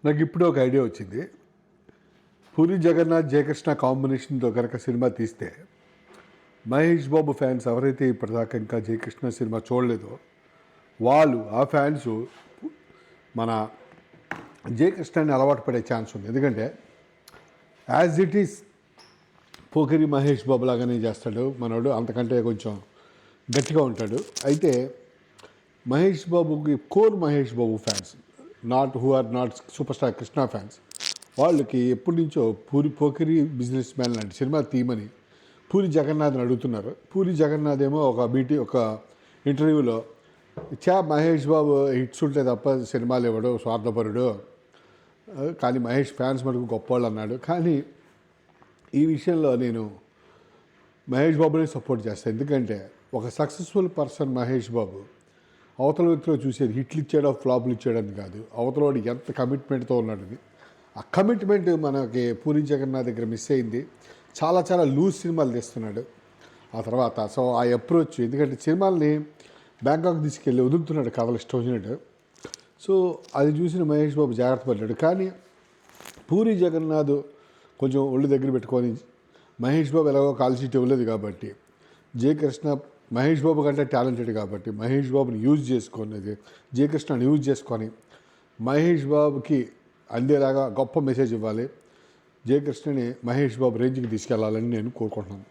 నాకు ఇప్పుడు ఒక ఐడియా వచ్చింది. పూరి జగన్నాథ్ జయకృష్ణ కాంబినేషన్తో కనుక సినిమా తీస్తే మహేష్ బాబు ఫ్యాన్స్ ఎవరైతే ఇప్పటిదాకా ఇంకా జయకృష్ణ సినిమా చూడలేదో వాళ్ళు ఆ ఫ్యాన్స్ మన జయకృష్ణని అలవాటు పడే ఛాన్స్ ఉంది. ఎందుకంటే as it is Pokiri Mahesh Babu లాగానే చేస్తాడు మనోడు, అంతకంటే కొంచెం గట్టిగా ఉంటాడు. అయితే మహేష్ బాబుకి core Mahesh Babu fans, who are not super star Krishna fans, వాళ్ళకి ఎప్పటి నుంచో పోకిరి బిజినెస్ మ్యాన్ లాంటి సినిమా తీయమని పూరి జగన్నాథ్ని అడుగుతున్నారు. పూరి జగన్నాథ్ ఏమో ఒక ఇంటర్వ్యూలో మహేష్ బాబు హిట్స్ ఉంటే తప్ప సినిమాలు ఇవ్వడు, స్వార్థపరుడు, కానీ మహేష్ ఫ్యాన్స్ మటుకు గొప్పవాళ్ళు అన్నాడు. కానీ ఈ విషయంలో నేను మహేష్ బాబుని సపోర్ట్ చేస్తాను. ఎందుకంటే ఒక సక్సెస్ఫుల్ పర్సన్ మహేష్ బాబు అవతల వ్యక్తిలో చూసేది హిట్లు ఇచ్చాడో ఫ్లాపులు ఇచ్చాడని కాదు, అవతలవాడు ఎంత కమిట్మెంట్తో ఉన్నాడని. ఆ కమిట్మెంట్ మనకి పూరి జగన్నాథ్ దగ్గర మిస్ అయింది. చాలా చాలా లూజ్ సినిమాలు తీస్తున్నాడు ఆ తర్వాత. సో ఆ అప్రోచ్, ఎందుకంటే సినిమాల్ని బ్యాంకాక్ తీసుకెళ్ళి వదులుతున్నాడు కథలు ఇష్టం వచ్చినట్టు. సో అది చూసిన మహేష్ బాబు జాగ్రత్త పడ్డాడు. కానీ పూరి జగన్నాథ్ కొంచెం ఒళ్ళు దగ్గర పెట్టుకొని, మహేష్ బాబు ఎలాగో కాల్ షీట్ ఇవ్వలేదు కాబట్టి, జయకృష్ణ మహేష్ బాబు కంటే టాలెంటెడ్ కాబట్టి మహేష్ బాబుని యూజ్ చేసుకునేది, జయకృష్ణని యూజ్ చేసుకొని మహేష్ బాబుకి అందేలాగా గొప్ప మెసేజ్ ఇవ్వాలి, జయకృష్ణని మహేష్ బాబు రేంజ్కి తీసుకెళ్లాలని నేను కోరుకుంటున్నాను.